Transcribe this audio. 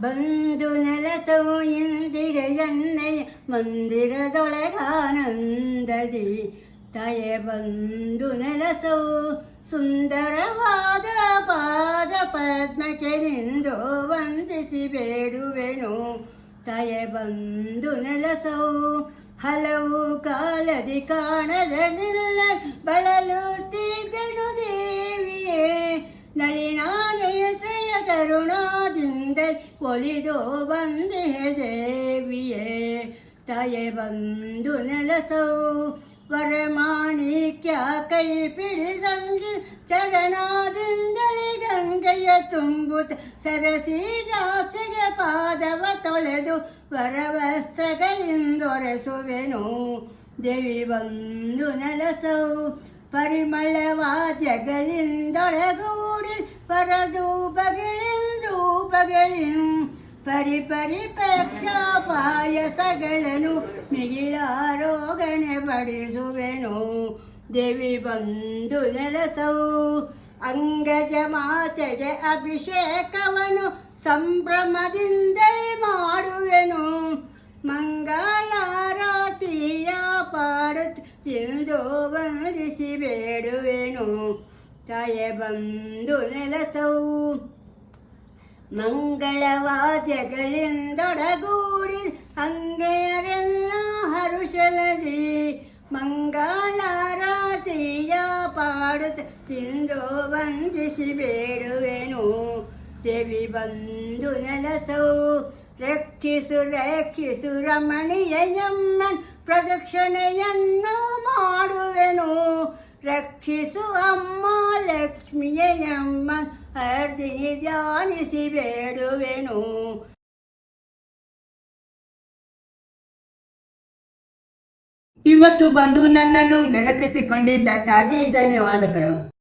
ಬಂದು ನೆಲತವು ಇಂದಿರೆಯನ್ನಯ್ಯ ಮಂದಿರದೊಳಗಾನಂದದಿ ತಾಯೆ ಬಂದು ನೆಲತವು ಸುಂದರವಾದ ಪಾದ ಪದ್ಮಕ್ಕೆ ನಿಂದು ವಂದಿಸಿ ಬೇಡುವೆನು ತಾಯೆ ಬಂದು ನೆಲತವು ಹಲವು ಕಾಲದಿ ಕಾಣದನಿಲ್ಲ ಬಳಲುತ್ತಿದ್ದನು ದೇವಿಯೇ ನಳಿನಾನೇತ್ರಯ ಕರುಣಾದಿಂದ ಒಲಿದು ಬಂದೆ ದೇವಿಯೇ ತಾಯೆ ಬಂದು ನೆಲಸವು ವರಮಾಣಿಕ್ಯ ಕೈ ಪಿಡಿದಂಗೆ ಚರಣಾದಿಂದಲೇ ಗಂಗೆಯ ತುಂಬುತ್ತ ಸರಸಿಜಾಕ್ಷೆಗೆ ಪಾದವ ತೊಳೆದು ವರವಸ್ತ್ರಗಳಿಂದೊರೆಸುವೆನು ದೇವಿ ಬಂದು ನೆಲಸವು ಪರಿಮಳ ವಾದ್ಯಗಳಿಂದೊಳಗೂಡಿ ಪರದೂಪಗಳಿಂದೂಪಗಳಿಂ ಪರಿಪಕ್ಷ ಪಾಯಸಗಳನ್ನು ಮಿಗಿಲಾರೋಗಣೆ ಬಡಿಸುವೆನು ದೇವಿ ಬಂದು ನೆಲಸವು ಅಂಗಜ ಮಾತೆಗೆ ಅಭಿಷೇಕವನ್ನು ಸಂಭ್ರಮದಿಂದಲೇ ಮಾಡುವೆನು ಮಂಗಳಾರತಿಯ ಪಾಡುತ್ತಿಂದು ವಂದಿಸಿ ಬೇಡುವೆನು ತಾಯೆ ಬಂದು ನೆಲಸವು ಮಂಗಳವಾದ್ಯಗಳಿಂದೊಡಗೂಡಿ ಅಂಗೆಯರೆಲ್ಲ ಹರುಷಲದಿ ಮಂಗಳಾರತಿಯ ಪಾಡುತ್ತಿಂದು ವಂದಿಸಿ ಬೇಡುವೆನು ದೇವಿ ಬಂದು ನೆಲಸವು ರಕ್ಷಿಸು ರಮಣೀಯಮ್ಮನ್ ಪ್ರದಕ್ಷಿಣೆಯನ್ನು ಮಾಡುವೆನು ರಕ್ಷಿಸು ಅಮ್ಮ ಲಕ್ಷ್ಮಿಯಮ್ಮನ್ ಅರ್ಧಿನಿ ಧ್ಯಾನಿಸಿ ಬೇಡುವೆನು. ಇವತ್ತು ಬಂದು ನನ್ನನ್ನು ನೆನಪಿಸಿಕೊಂಡಿದ್ದಕ್ಕಾಗಿ ಧನ್ಯವಾದಗಳು.